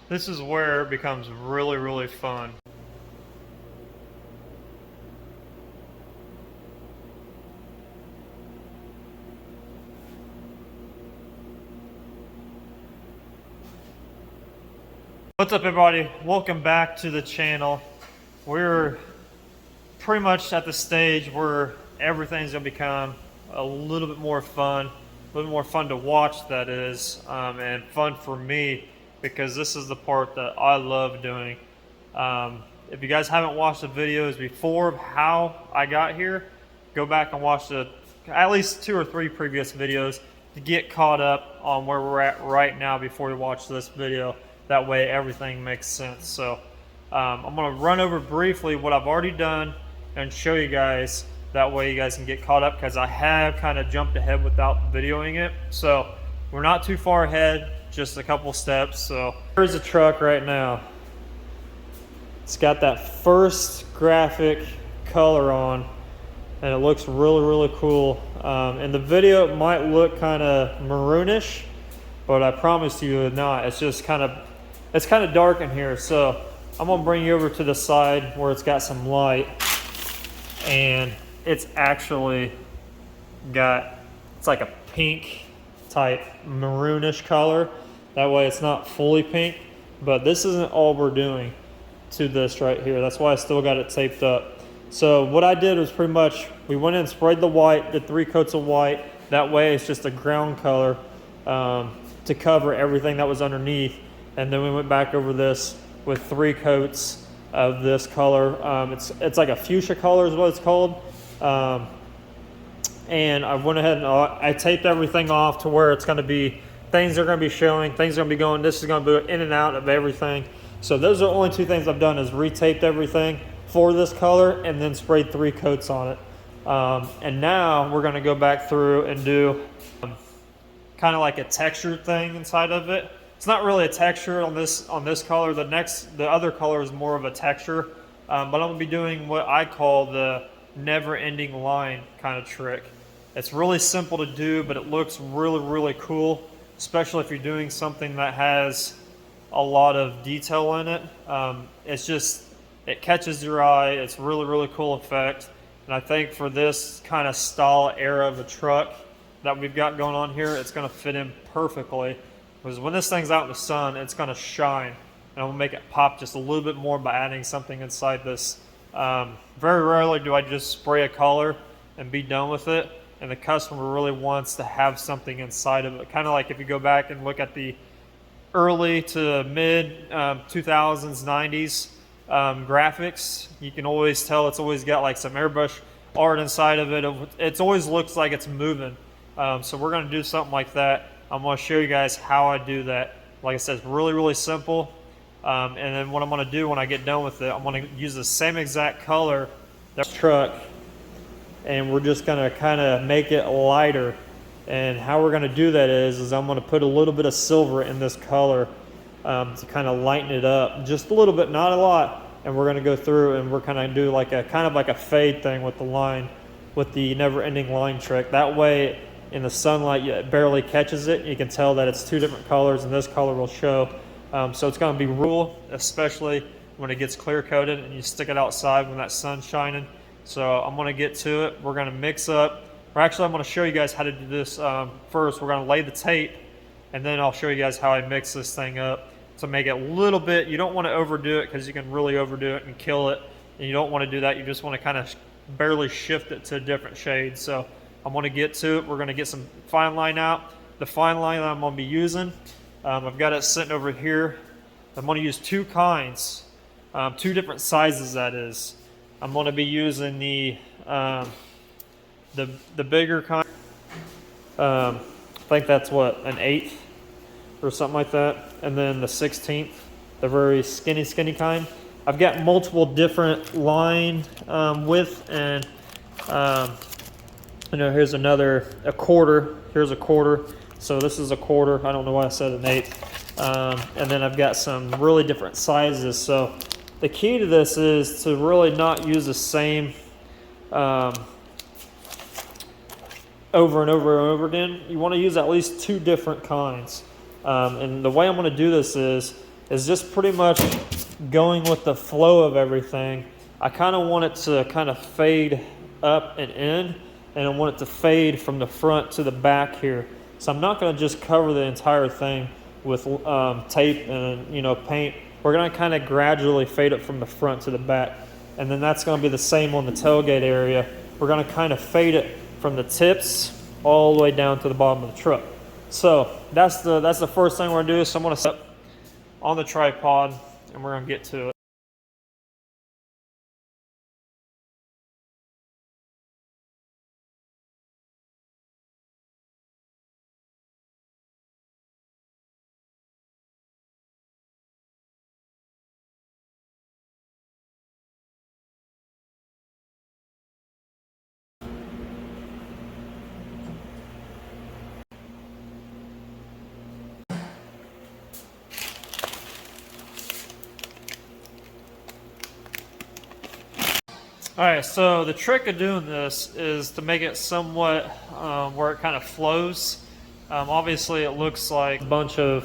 This is where it becomes really, really fun. What's up, everybody? Welcome back to the channel. We're pretty much at the stage where everything's gonna become a little bit more fun, a little more fun to watch, that is, and fun for me, because this is the part that I love doing. If you guys haven't watched the videos before of how I got here, go back and watch at least 2 or 3 previous videos to get caught up on where we're at right now before you watch this video. That way everything makes sense. So I'm going to run over briefly what I've already done and show you guys. That way you guys can get caught up, because I have kind of jumped ahead without videoing it. So we're not too far ahead, just a couple steps. So here's the truck right now. It's got that first graphic color on, and it looks really, really cool. In the video it might look kind of maroonish, but I promise you it's not. It's just kind of dark in here. So I'm gonna bring you over to the side where it's got some light, and it's actually it's like a pink type maroonish color. That way it's not fully pink, but this isn't all we're doing to this right here. That's why I still got it taped up. So what I did was pretty much, we went in and sprayed the white, did 3 coats of white. That way it's just a ground color to cover everything that was underneath. And then we went back over this with 3 coats of this color. It's like a fuchsia color is what it's called. And I went ahead and I taped everything off to where it's going to be, things are going to be showing, things are going to be going, this is going to be in and out of everything. So those are the only 2 things I've done, is retaped everything for this color and then sprayed 3 coats on it. And now we're going to go back through and do kind of like a textured thing inside of it. It's not really a texture on this color. The other color is more of a texture, but I'm going to be doing what I call the never-ending line kind of trick. It's really simple to do, but it looks really, really cool, especially if you're doing something that has a lot of detail in it. It catches your eye. It's really, really cool effect. And I think for this kind of style era of a truck that we've got going on here, it's going to fit in perfectly, because when this thing's out in the sun, it's going to shine, and I'm going to make it pop just a little bit more by adding something inside this. Very rarely do I just spray a color and be done with it, and the customer really wants to have something inside of it. Kind of like if you go back and look at the early to mid 2000s, 90s graphics, you can always tell it's always got like some airbrush art inside of it. It always looks like it's moving. So we're going to do something like that. I'm going to show you guys how I do that. Like I said, it's really, really simple. And then what I'm going to do when I get done with it, I'm going to use the same exact color, that truck, and we're just going to kind of make it lighter. And how we're going to do that is I'm going to put a little bit of silver in this color to kind of lighten it up just a little bit, not a lot. And we're going to go through and we're kind of do like a fade thing with the line, with the never-ending line trick. That way, in the sunlight, it barely catches it. You can tell that it's 2 different colors, and this color will show. So it's going to be cool, especially when it gets clear coated and you stick it outside when that sun's shining. So I'm going to get to it. We're going to mix up. Or actually, I'm going to show you guys how to do this first. We're going to lay the tape, and then I'll show you guys how I mix this thing up to make it a little bit. You don't want to overdo it, because you can really overdo it and kill it. And you don't want to do that. You just want to kind of barely shift it to a different shade. So I'm going to get to it. We're going to get some fine line out. The fine line that I'm going to be using, I've got it sitting over here. I'm going to use 2 kinds, 2 different sizes, that is. I'm going to be using the bigger kind. I think that's what, an 1/8 or something like that. And then the 1/16, the very skinny kind. I've got multiple different line width, and here's a quarter. Here's a quarter. So this is a quarter. I don't know why I said an 1/8. And then I've got some really different sizes. So the key to this is to really not use the same over and over and over again. You want to use at least 2 different kinds. And the way I'm going to do this is is just pretty much going with the flow of everything. I kind of want it to kind of fade up and in, and I want it to fade from the front to the back here. So I'm not going to just cover the entire thing with tape and paint. We're going to kind of gradually fade it from the front to the back, and then that's going to be the same on the tailgate area. We're going to kind of fade it from the tips all the way down to the bottom of the truck. So that's the first thing we're going to do. So I'm going to set up on the tripod, and we're going to get to it. All right, so the trick of doing this is to make it somewhat where it kind of flows. Obviously, it looks like a bunch of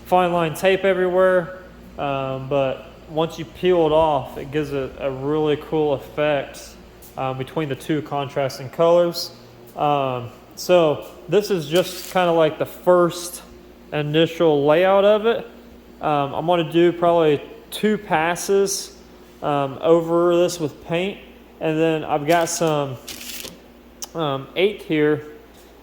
fine line tape everywhere, but once you peel it off, it gives it a really cool effect between the two contrasting colors. So this is just kind of like the first initial layout of it. I'm going to do probably 2 passes over this with paint, and then I've got some 8 here.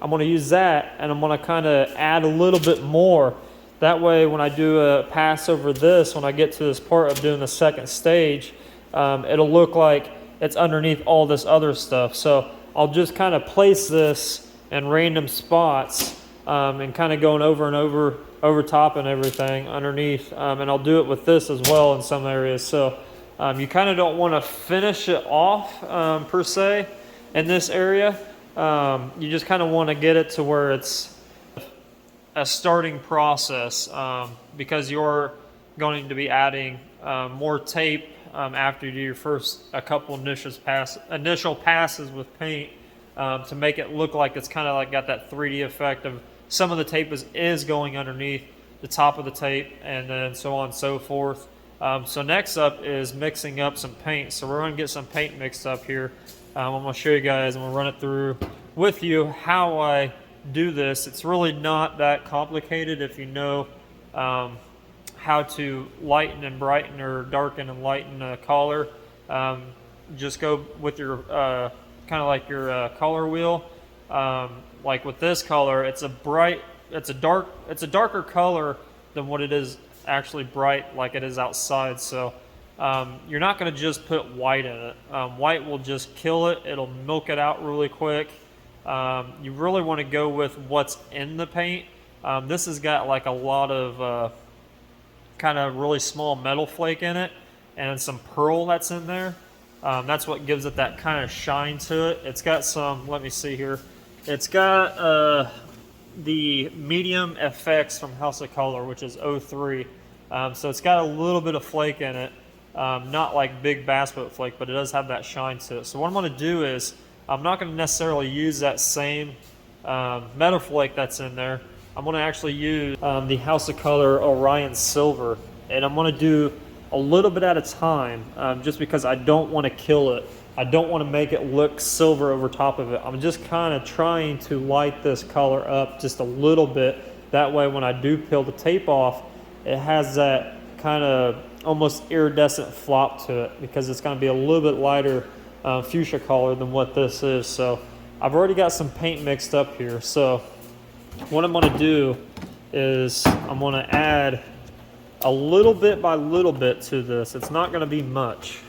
I'm going to use that, and I'm going to kind of add a little bit more. That way when I do a pass over this, when I get to this part of doing the second stage, it'll look like it's underneath all this other stuff. So I'll just kind of place this in random spots and kind of going over and over top and everything underneath, and I'll do it with this as well in some areas. So you kind of don't want to finish it off per se in this area. You just kind of want to get it to where it's a starting process, because you're going to be adding more tape after you do your first a couple initial passes with paint to make it look like it's kind of like got that 3D effect of some of the tape is going underneath the top of the tape, and then so on and so forth. So next up is mixing up some paint. So we're going to get some paint mixed up here. I'm going to show you guys, and we'll run it through with you how I do this. It's really not that complicated if you know how to lighten and brighten or darken and lighten a color. Just go with your kind of like your color wheel. Like with this color, it's a darker color than what it is actually bright like it is outside. So you're not going to just put white in it. White will just kill it. It'll milk it out really quick. You really want to go with what's in the paint. This has got like a lot of kind of really small metal flake in it, and some pearl that's in there. That's what gives it that kind of shine to it. It's got some, let me see here. It's got the medium FX from House of Color, which is 03. So it's got a little bit of flake in it. Not like big bass boat flake, but it does have that shine to it. So what I'm going to do is, I'm not going to necessarily use that same metal flake that's in there. I'm going to actually use the House of Color Orion Silver, and I'm going to do a little bit at a time, just because I don't want to kill it. I don't want to make it look silver over top of it. I'm just kind of trying to light this color up just a little bit. That way when I do peel the tape off, it has that kind of almost iridescent flop to it, because it's going to be a little bit lighter fuchsia color than what this is. So I've already got some paint mixed up here. So what I'm going to do is I'm going to add a little bit by little bit to this. It's not going to be much.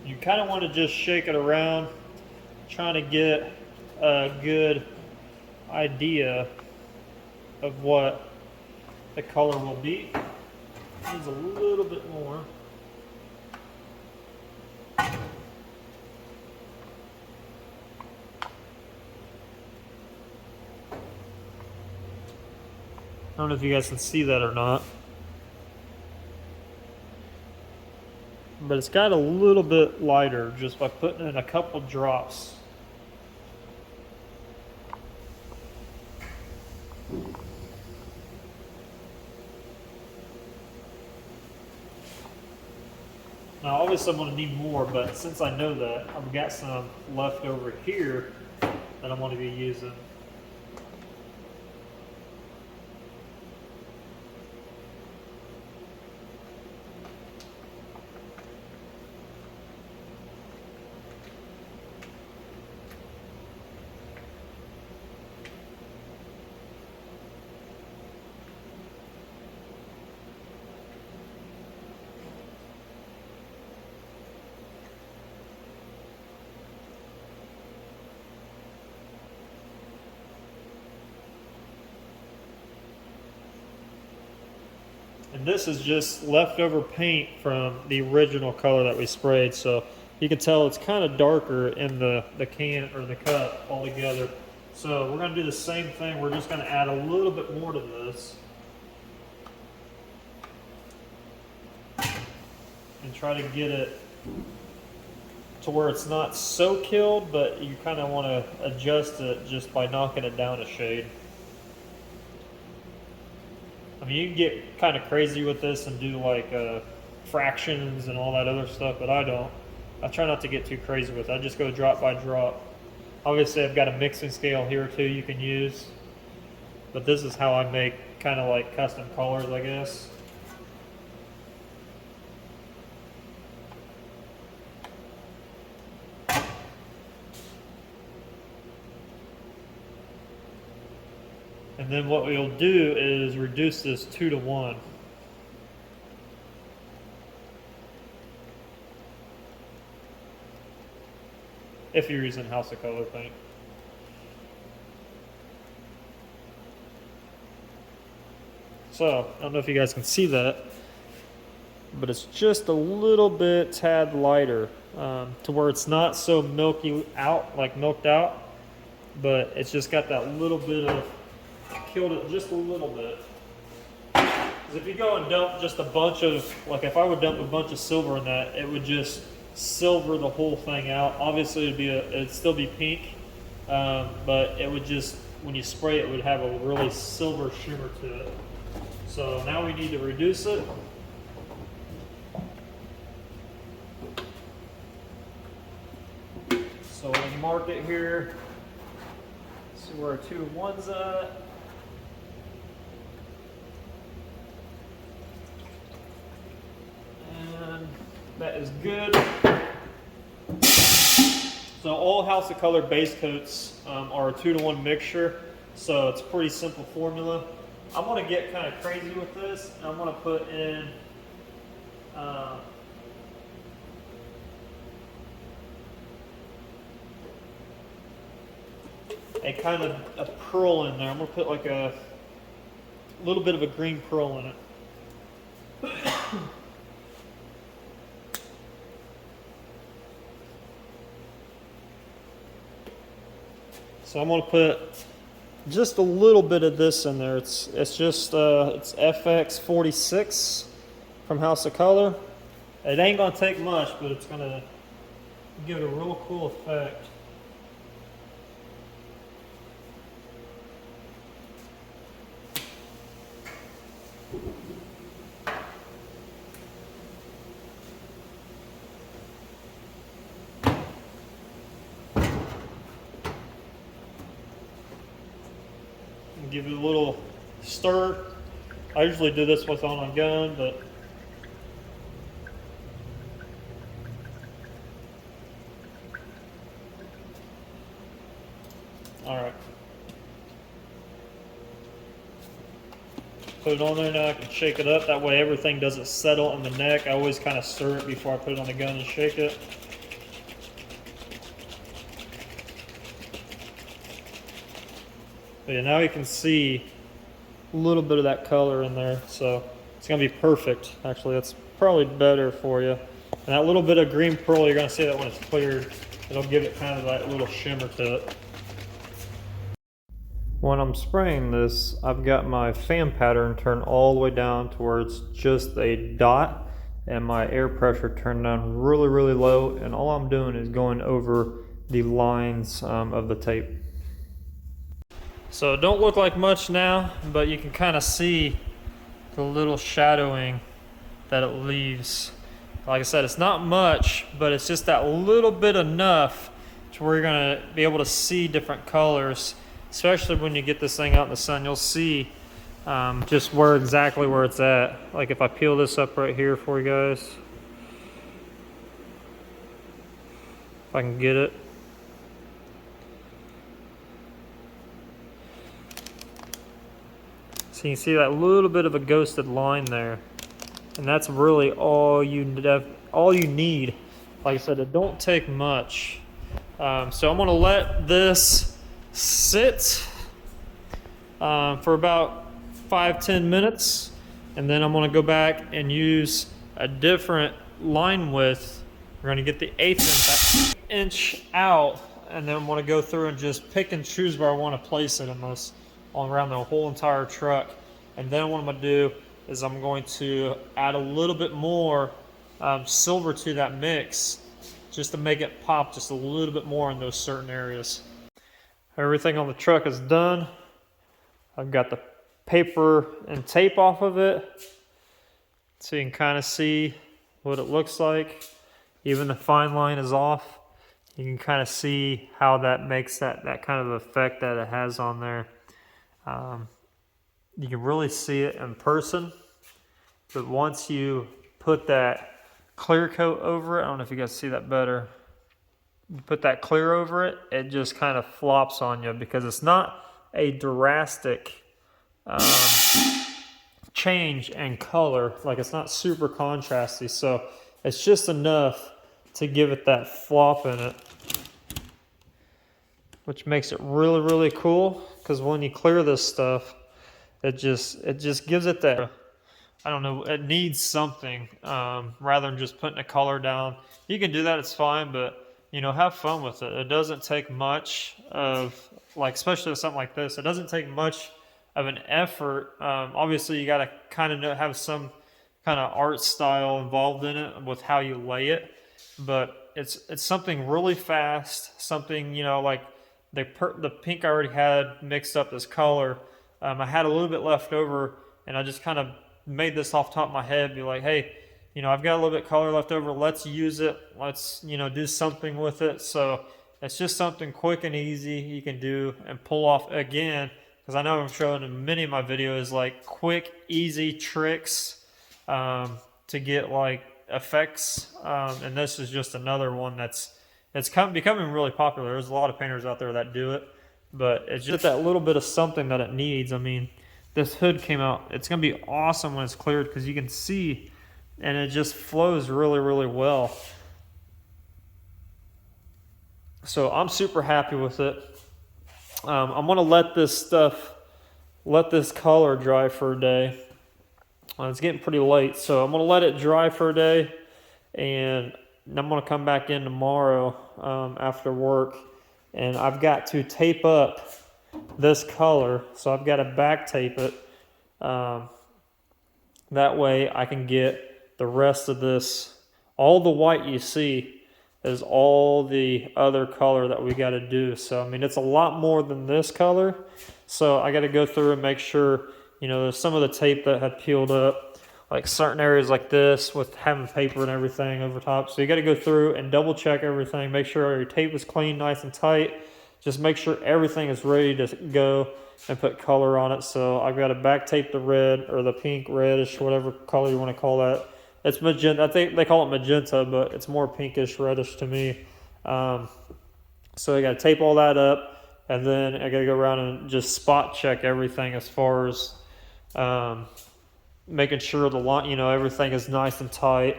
You kind of want to just shake it around, trying to get a good idea of what the color will be. Needs a little bit more. I don't know if you guys can see that or not. But it's got a little bit lighter just by putting in a couple drops. Now obviously I'm going to need more, but since I know that, I've got some left over here that I'm going to be using. And this is just leftover paint from the original color that we sprayed. So you can tell it's kind of darker in the can or the cup altogether. So we're going to do the same thing. We're just going to add a little bit more to this. And try to get it to where it's not so killed, but you kind of want to adjust it just by knocking it down a shade. I mean, you can get kind of crazy with this and do like fractions and all that other stuff, but I don't. I try not to get too crazy with it. I just go drop by drop. Obviously, I've got a mixing scale here too you can use, but this is how I make kind of like custom colors, I guess. And then what we'll do is reduce this 2 to 1. If you're using House of Color paint. So, I don't know if you guys can see that, but it's just a little bit tad lighter to where it's not so milky out, like milked out, but it's just got that little bit of, killed it just a little bit. Because if you go and dump just a bunch of, like if I would dump a bunch of silver in that, it would just silver the whole thing out. Obviously it'd still be pink, but it would just, when you spray it, it would have a really silver shimmer to it. So now we need to reduce it. So we'll mark it here. See where our 2 to 1's at. And that is good. So all House of Color base coats are a 2 to 1 mixture. So it's a pretty simple formula. I'm going to get kind of crazy with this. And I'm going to put in a kind of a pearl in there. I'm going to put like a little bit of a green pearl in it. So I'm going to put just a little bit of this in there. It's just it's FX46 from House of Color. It ain't going to take much, but it's going to give it a real cool effect. Give it a little stir. I usually do this with on a gun, but all right. Put it on there now. I can shake it up. That way everything doesn't settle in the neck. I always kind of stir it before I put it on the gun and shake it. But yeah, now you can see a little bit of that color in there. So it's gonna be perfect. Actually, that's probably better for you. And that little bit of green pearl, you're gonna see that when it's cleared, it'll give it kind of that little shimmer to it. When I'm spraying this, I've got my fan pattern turned all the way down to where it's just a dot, and my air pressure turned down really, really low, and all I'm doing is going over the lines of the tape. So it don't look like much now, but you can kind of see the little shadowing that it leaves. Like I said, it's not much, but it's just that little bit enough to where you're gonna be able to see different colors, especially when you get this thing out in the sun. You'll see just exactly where it's at. Like if I peel this up right here for you guys, if I can get it. So you can see that little bit of a ghosted line there, and that's really all you need. Like I said, it don't take much. So I'm gonna let this sit for about 5-10 minutes, and then I'm gonna go back and use a different line width. We're gonna get the 1/8 inch out, and then I'm gonna go through and just pick and choose where I want to place it in this, all around the whole entire truck. And then what I'm gonna do is I'm going to add a little bit more silver to that mix, just to make it pop just a little bit more in those certain areas. Everything on the truck is done. I've got the paper and tape off of it, so you can kind of see what it looks like. Even the fine line is off. You can kind of see how that makes that kind of effect that it has on there. You can really see it in person, but once you put that clear coat over it, I don't know if you guys see that better. You put that clear over it, it just kind of flops on you because it's not a drastic change in color. Like, it's not super contrasty, so it's just enough to give it that flop in it, which makes it really, really cool. Because when you clear this stuff, it just gives it that, I don't know, it needs something rather than just putting a color down. You can do that, it's fine, but you know, have fun with it. It doesn't take much of, like, especially with something like this, it doesn't take much of an effort. Obviously, you got to kind of have some kind of art style involved in it with how you lay it, but it's something really fast, something, you know, like the pink I already had mixed up this color. I had a little bit left over, and I just kind of made this off the top of my head, be like, hey, you know, I've got a little bit of color left over, let's use it, let's, you know, do something with it. So it's just something quick and easy you can do and pull off again, because I know I'm showing in many of my videos like quick, easy tricks to get like effects, and this is just another one that's becoming really popular. There's a lot of painters out there that do it, but it's just that little bit of something that it needs. I mean, this hood came out, it's going to be awesome when it's cleared because you can see, and it just flows really, really well. So I'm super happy with it. I'm going to let this color dry for a day. It's getting pretty late, so I'm going to let it dry for a day, and I'm going to come back in tomorrow after work, and I've got to tape up this color, so I've got to back tape it. That way I can get the rest of this. All the white you see is all the other color that we got to do. So I mean, it's a lot more than this color, so I got to go through and make sure, you know, there's some of the tape that had peeled up, like certain areas like this with having paper and everything over top. So you got to go through and double check everything, make sure your tape is clean, nice and tight. Just make sure everything is ready to go and put color on it. So I've got to back tape the red, or the pink, reddish, whatever color you want to call that. It's magenta. I think they call it magenta, but it's more pinkish, reddish to me. So I got to tape all that up, and then I got to go around and just spot check everything as far as making sure the line, you know, everything is nice and tight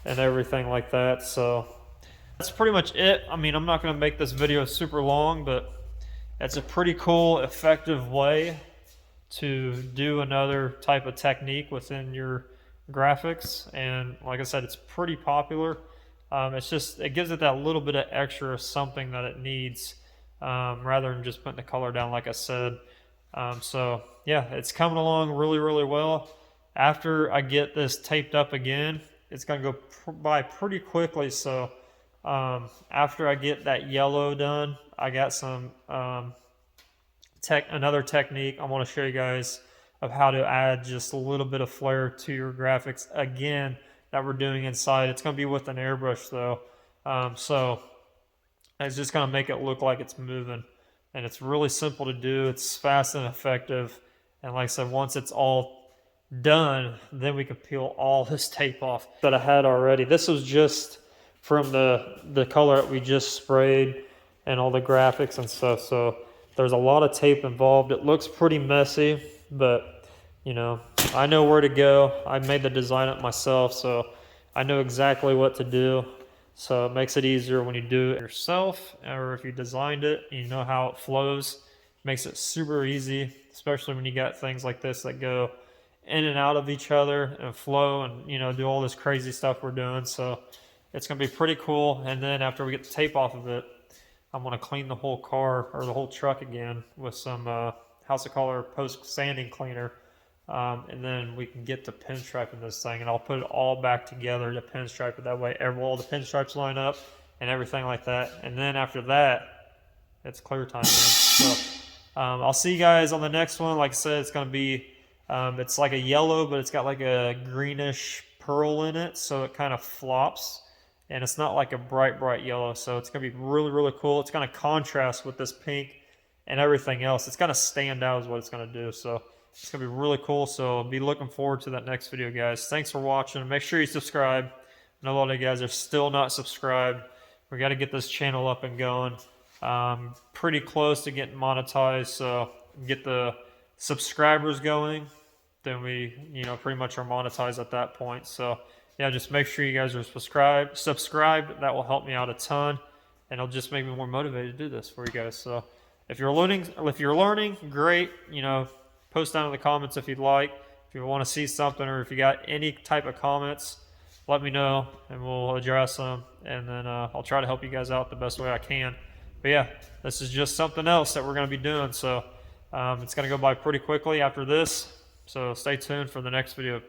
and everything like that. So that's pretty much it. I mean, I'm not going to make this video super long, but it's a pretty cool, effective way to do another type of technique within your graphics. And like I said, it's pretty popular. It's just, it gives it that little bit of extra something that it needs, rather than just putting the color down, like I said. So yeah, it's coming along really, really well. After I get this taped up again, it's going to go by pretty quickly. So after I get that yellow done, I got some another technique I want to show you guys of how to add just a little bit of flair to your graphics again that we're doing inside. It's going to be with an airbrush though, so it's just going to make it look like it's moving, and it's really simple to do. It's fast and effective, and like I said, once it's all done, then we can peel all this tape off that I had already. This was just from the color that we just sprayed and all the graphics and stuff, so there's a lot of tape involved. It looks pretty messy, but you know, I know where to go. I made the design up myself, so I know exactly what to do. So it makes it easier when you do it yourself, or if you designed it and you know how it flows. It makes it super easy, especially when you got things like this that go in and out of each other and flow and, you know, do all this crazy stuff we're doing. So it's going to be pretty cool. And then after we get the tape off of it, I'm going to clean the whole car or the whole truck again with some House of Color post sanding cleaner. And then we can get to pinstriping this thing, and I'll put it all back together to pinstripe it. That way all the pinstripes line up and everything like that. And then after that, it's clear time, man. So I'll see you guys on the next one. Like I said, it's going to be, it's like a yellow, but it's got like a greenish pearl in it, so it kind of flops. And it's not like a bright yellow, so it's going to be really, really cool. It's going to contrast with this pink and everything else. It's going to stand out is what it's going to do. So it's going to be really cool. So I'll be looking forward to that next video, guys. Thanks for watching. Make sure you subscribe. I know a lot of you guys are still not subscribed. We got to get this channel up and going. Pretty close to getting monetized, so get the subscribers going, then we, you know, pretty much are monetized at that point. So yeah, just make sure you guys are subscribed. That will help me out a ton, and it'll just make me more motivated to do this for you guys. So if you're learning, great. You know, post down in the comments if you'd like. If you want to see something, or if you got any type of comments, let me know and we'll address them. And then I'll try to help you guys out the best way I can. But yeah, this is just something else that we're going to be doing. So it's going to go by pretty quickly after this. So stay tuned for the next video.